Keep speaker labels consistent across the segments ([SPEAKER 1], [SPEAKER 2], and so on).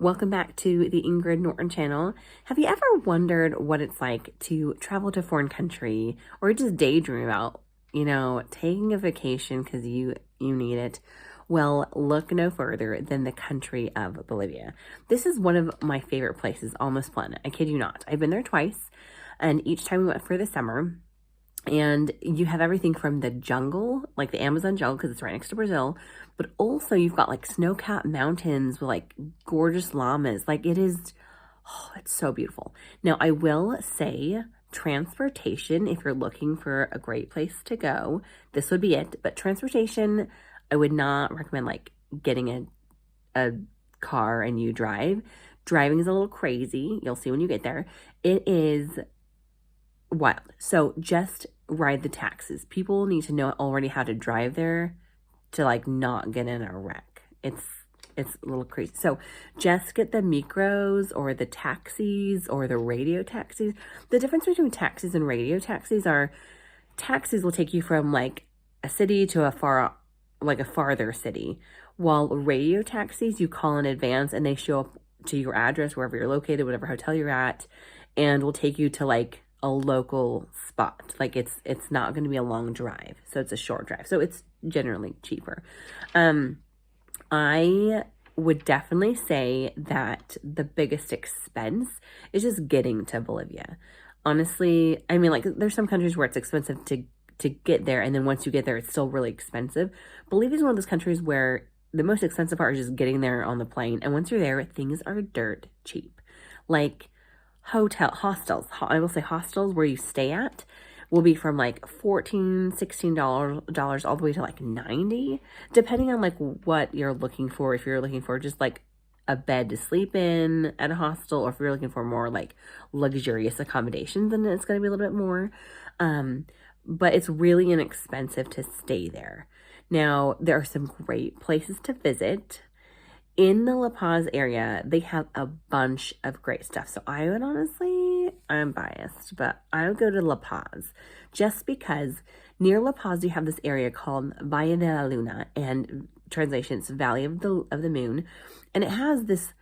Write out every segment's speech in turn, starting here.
[SPEAKER 1] Welcome back to the Ingrid Norton channel. Have you ever wondered what it's like to travel to a foreign country or just daydream about, taking a vacation because you need it? Well, look no further than the country of Bolivia. This is one of my favorite places on this planet. I kid you not. I've been there twice, and each time we went for the summer. And you have everything from the jungle, like the Amazon jungle, because it's right next to Brazil, but also you've got like snow-capped mountains with like gorgeous llamas. Like it's so beautiful. Now, I will say transportation, if you're looking for a great place to go, this would be it. But transportation, I would not recommend like getting a car and you drive. Driving is a little crazy. You'll see when you get there. It is wild. So just ride the taxis. People need to know already how to drive there to like not get in a wreck. It's a little crazy. So just get the micros or the taxis or the radio taxis. The difference between taxis and radio taxis are taxis will take you from like a city to a farther city, while radio taxis you call in advance and they show up to your address wherever you're located, whatever hotel you're at, and will take you to like a local spot. Like it's not going to be a long drive, so it's a short drive, so it's generally cheaper. I would definitely say that the biggest expense is just getting to Bolivia. Honestly, I mean, like there's some countries where it's expensive to get there, and then once you get there it's still really expensive. Bolivia is one of those countries where the most expensive part is just getting there on the plane, and once you're there things are dirt cheap. Like hostels, I will say hostels where you stay at will be from like $14-16 all the way to like $90, depending on like what you're looking for. If you're looking for just like a bed to sleep in at a hostel, or if you're looking for more like luxurious accommodations, then it's going to be a little bit more. But it's really inexpensive to stay there. Now, there are some great places to visit. In the La Paz area, they have a bunch of great stuff. So I would honestly, I'm biased, but I would go to La Paz just because near La Paz you have this area called Valle de la Luna, and translation it's Valley of the Moon, and it has this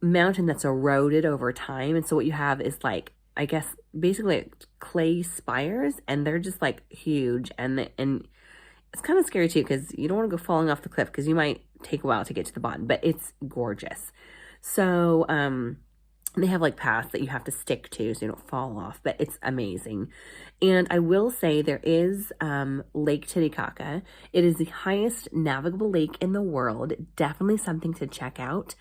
[SPEAKER 1] mountain that's eroded over time. And so what you have is like, I guess basically clay spires, and they're just like huge, and it's kind of scary too because you don't want to go falling off the cliff because you might take a while to get to the bottom, but it's gorgeous. So they have like paths that you have to stick to so you don't fall off, but it's amazing. And I will say there is Lake Titicaca. It is the highest navigable lake in the world. Definitely something to check out.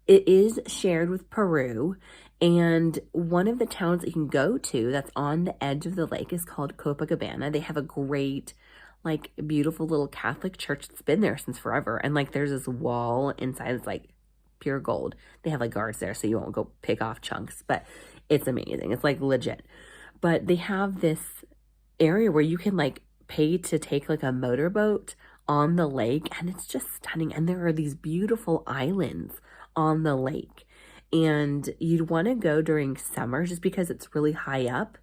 [SPEAKER 1] It is shared with Peru, and one of the towns that you can go to that's on the edge of the lake is called Copacabana. They have a great, like, beautiful little Catholic church that's been there since forever. And like there's this wall inside that's like pure gold. They have like guards there so you won't go pick off chunks, but it's amazing. It's like legit. But they have this area where you can like pay to take like a motorboat on the lake, and it's just stunning. And there are these beautiful islands on the lake, and you'd want to go during summer just because it's really high up,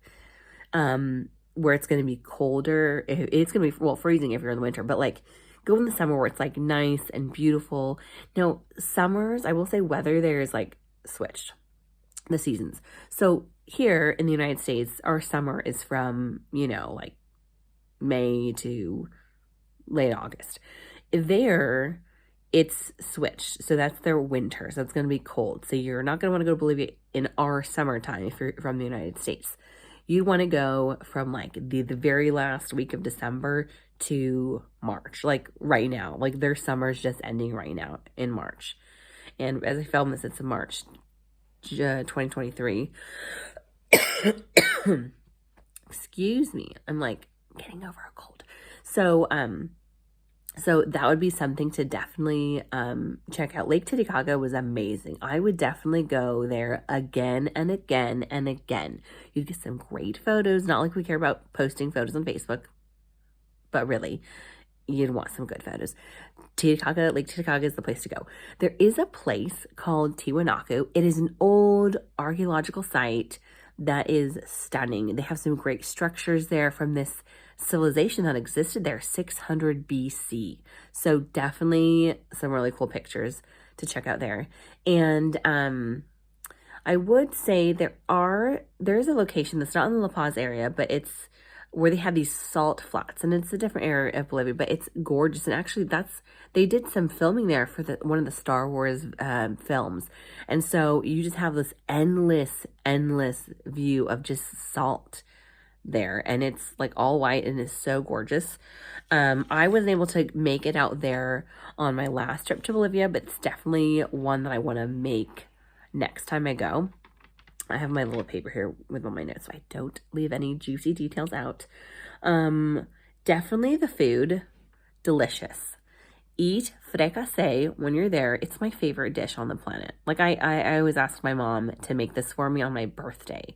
[SPEAKER 1] where it's going to be colder. It's going to be, well, freezing if you're in the winter, but like go in the summer where it's like nice and beautiful. Now, summers, I will say weather there is like switched, the seasons. So here in the United States, our summer is from, like May to late August. There, it's switched. So that's their winter. So it's going to be cold. So you're not going to want to go to Bolivia in our summertime if you're from the United States. You want to go from like the very last week of December to March, like right now. Like their summer's just ending right now in March. And as I film this, it's March 2023. Excuse me. I'm like getting over a cold. So that would be something to definitely check out. Lake Titicaca was amazing. I would definitely go there again and again and again. You'd get some great photos. Not like we care about posting photos on Facebook, but really, you'd want some good photos. Lake Titicaca is the place to go. There is a place called Tiwanaku. It is an old archaeological site that is stunning. They have some great structures there from this civilization that existed there 600 BC. So definitely some really cool pictures to check out there. And I would say there's a location that's not in the La Paz area, but it's where they have these salt flats, and it's a different area of Bolivia, but it's gorgeous. And actually, they did some filming there for one of the Star Wars films, and so you just have this endless view of just salt there, and it's like all white and it's so gorgeous. I wasn't able to make it out there on my last trip to Bolivia, but it's definitely one that I want to make next time I go. I have my little paper here with all my notes so I don't leave any juicy details out. Definitely the food, delicious. Eat fricassé when you're there. It's my favorite dish on the planet. Like I always ask my mom to make this for me on my birthday.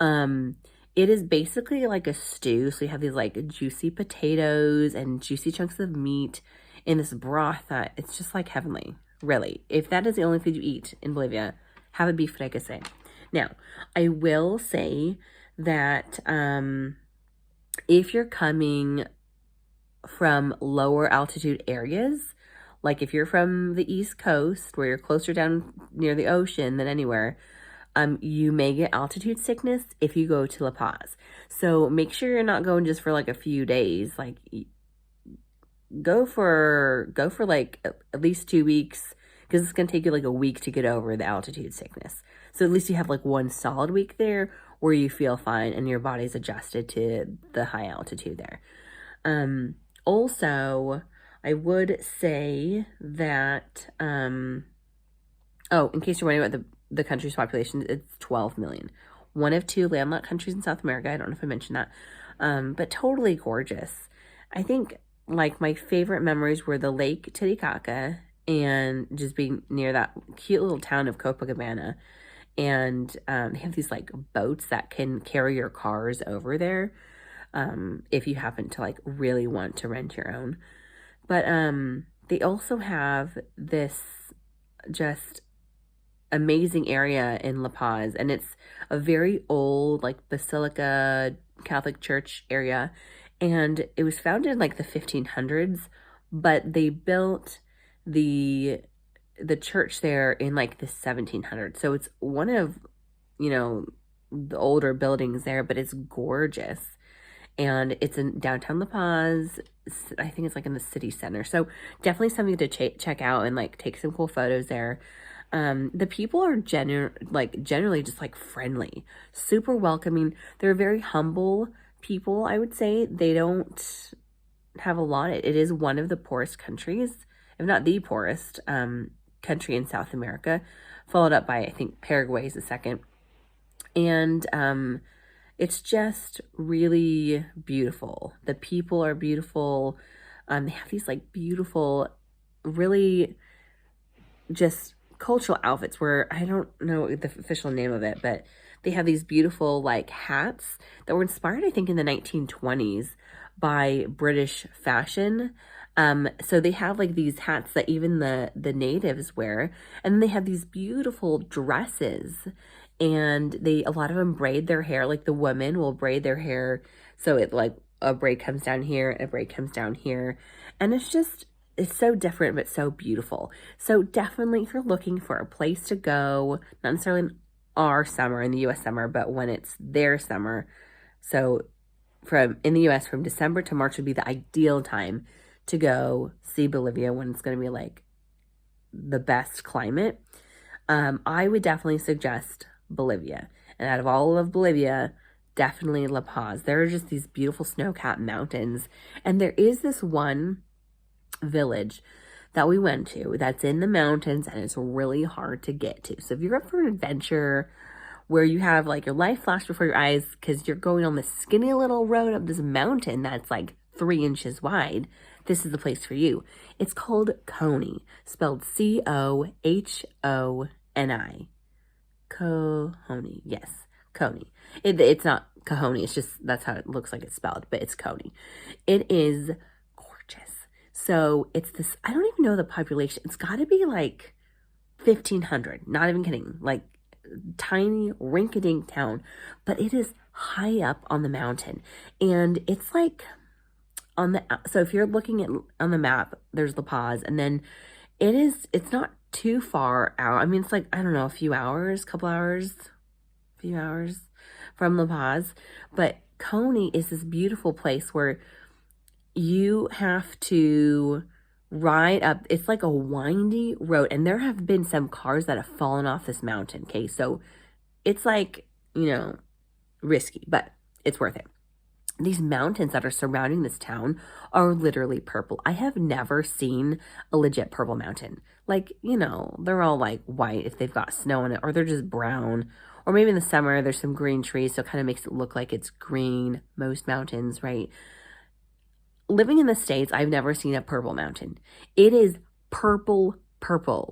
[SPEAKER 1] It is basically like a stew. So you have these like juicy potatoes and juicy chunks of meat in this broth that it's just like heavenly, really. If that is the only food you eat in Bolivia, have a beef fricassé. Now, I will say that if you're coming from lower altitude areas, like if you're from the East Coast where you're closer down near the ocean than anywhere, you may get altitude sickness if you go to La Paz. So make sure you're not going just for like a few days. Like go for like at least 2 weeks, because it's going to take you like a week to get over the altitude sickness. So at least you have like one solid week there where you feel fine and your body's adjusted to the high altitude there. Also, I would say that, in case you're wondering about the country's population, it's 12 million. One of 2 landlocked countries in South America. I don't know if I mentioned that. But totally gorgeous. I think like my favorite memories were the Lake Titicaca and just being near that cute little town of Copacabana. And they have these like boats that can carry your cars over there if you happen to like really want to rent your own. But they also have this just amazing area in La Paz, and it's a very old like Basilica Catholic Church area, and it was founded in like the 1500s, but they built the church there in like the 1700s. So it's one of, the older buildings there, but it's gorgeous. And it's in downtown La Paz. I think it's like in the city center. So definitely something to check out and like take some cool photos there. The people are generally just like friendly, super welcoming. They're very humble people, I would say. They don't have a lot. It is one of the poorest countries, if not the poorest country in South America, followed up by, I think, Paraguay is the second. And it's just really beautiful. The people are beautiful. They have these like beautiful, really just cultural outfits where I don't know the official name of it, but they have these beautiful like hats that were inspired, I think, in the 1920s by British fashion. So they have like these hats that even the natives wear, and then they have these beautiful dresses, and a lot of them braid their hair. Like the women will braid their hair so it like a braid comes down here, a braid comes down here, and it's so different but so beautiful. So definitely, if you're looking for a place to go, not necessarily in our summer, in the U.S. summer, but when it's their summer, so in the U.S. from December to March would be the ideal time to go see Bolivia, when it's going to be like the best climate. I would definitely suggest Bolivia. And out of all of Bolivia, definitely La Paz. There are just these beautiful snow-capped mountains. And there is this one village that we went to that's in the mountains, and it's really hard to get to. So if you're up for an adventure where you have like your life flash before your eyes because you're going on this skinny little road up this mountain that's like 3 inches wide, this is the place for you. It's called Coney, spelled Cohoni. Cohoni, yes, Coney. It's not Cohoni, it's just, that's how it looks like it's spelled, but it's Coney. It is gorgeous. So it's this, I don't even know the population. It's got to be like 1,500, not even kidding, like tiny rinky-dink town, but it is high up on the mountain, and it's like so if you're looking at on the map, there's La Paz, and then it's not too far out. I mean, it's like, I don't know, a few hours from La Paz. But Coney is this beautiful place where you have to ride up. It's like a windy road, and there have been some cars that have fallen off this mountain. Okay, so it's like, risky, but it's worth it. These mountains that are surrounding this town are literally purple. I have never seen a legit purple mountain. Like, they're all like white if they've got snow in it, or they're just brown. Or maybe in the summer there's some green trees, so it kind of makes it look like it's green, most mountains, right? Living in the States, I've never seen a purple mountain. It is purple,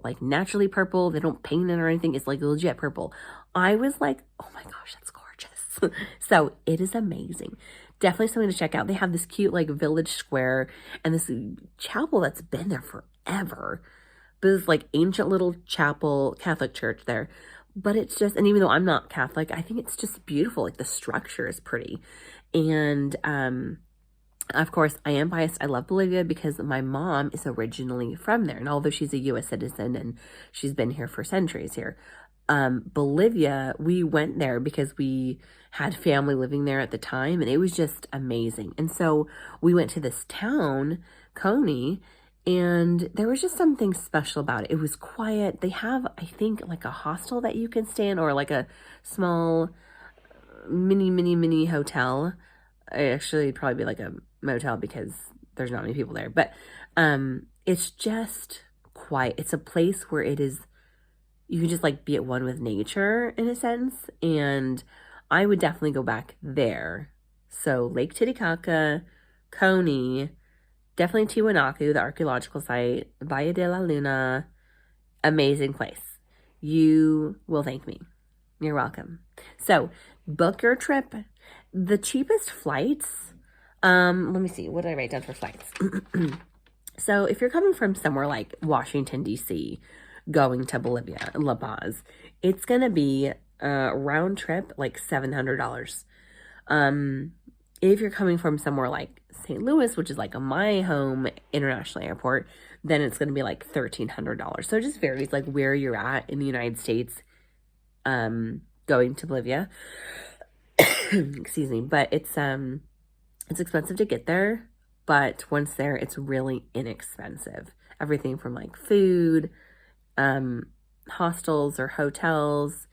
[SPEAKER 1] like naturally purple. They don't paint it or anything. It's like legit purple. I was like, oh my gosh, that's gorgeous. So it is amazing. Definitely something to check out. They have this cute like village square and this chapel that's been there forever. This like ancient little chapel, Catholic church there. But it's just, and even though I'm not Catholic, I think it's just beautiful. Like the structure is pretty. And of course, I am biased. I love Bolivia because my mom is originally from there. And although she's a U.S. citizen and she's been here for centuries here, Bolivia, we went there because we had family living there at the time, and it was just amazing. And so we went to this town, Coney, and there was just something special about it. It was quiet. They have, I think, like a hostel that you can stay in, or like a small mini hotel. Actually, it'd probably be like a motel because there's not many people there. But it's just quiet. It's a place where you can just like be at one with nature in a sense. And I would definitely go back there. So Lake Titicaca, Coney, definitely Tiwanaku, the archeological site, Valle de la Luna, amazing place. You will thank me. You're welcome. So book your trip. The cheapest flights, let me see, what did I write down for flights? So if you're coming from somewhere like Washington, D.C., going to Bolivia, La Paz, it's going to be round trip like $700. If you're coming from somewhere like St. Louis, which is like my home international airport, then it's going to be like $1,300. So it just varies like where you're at in the United States going to Bolivia. Excuse me, but it's expensive to get there, but once there, it's really inexpensive. Everything from like food, hostels or hotels,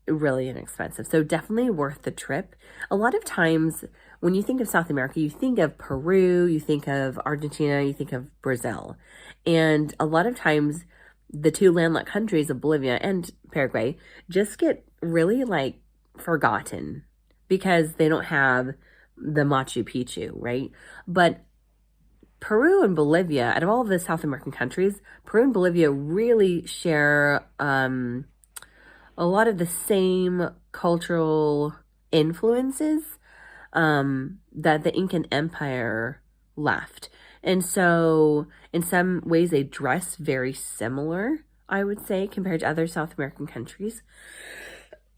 [SPEAKER 1] really inexpensive. So definitely worth the trip. A lot of times when you think of South America, you think of Peru, you think of Argentina, you think of Brazil. And a lot of times the two landlocked countries of Bolivia and Paraguay just get really like forgotten because they don't have the Machu Picchu, right? But Peru and Bolivia, out of all of the South American countries, Peru and Bolivia really share a lot of the same cultural influences that the Incan Empire left. And so in some ways they dress very similar, I would say, compared to other South American countries.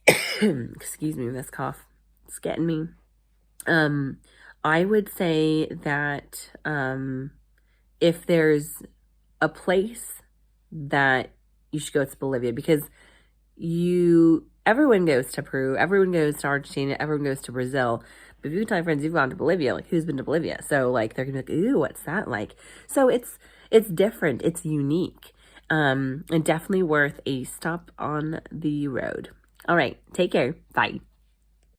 [SPEAKER 1] Excuse me, this cough. It's getting me. I would say that if there's a place that you should go, it's Bolivia, because everyone goes to Peru, everyone goes to Argentina, everyone goes to Brazil. But if you tell your friends you've gone to Bolivia, like who's been to Bolivia? So like they're gonna be like, ooh, what's that like? So it's different, it's unique, and definitely worth a stop on the road. All right, take care. Bye.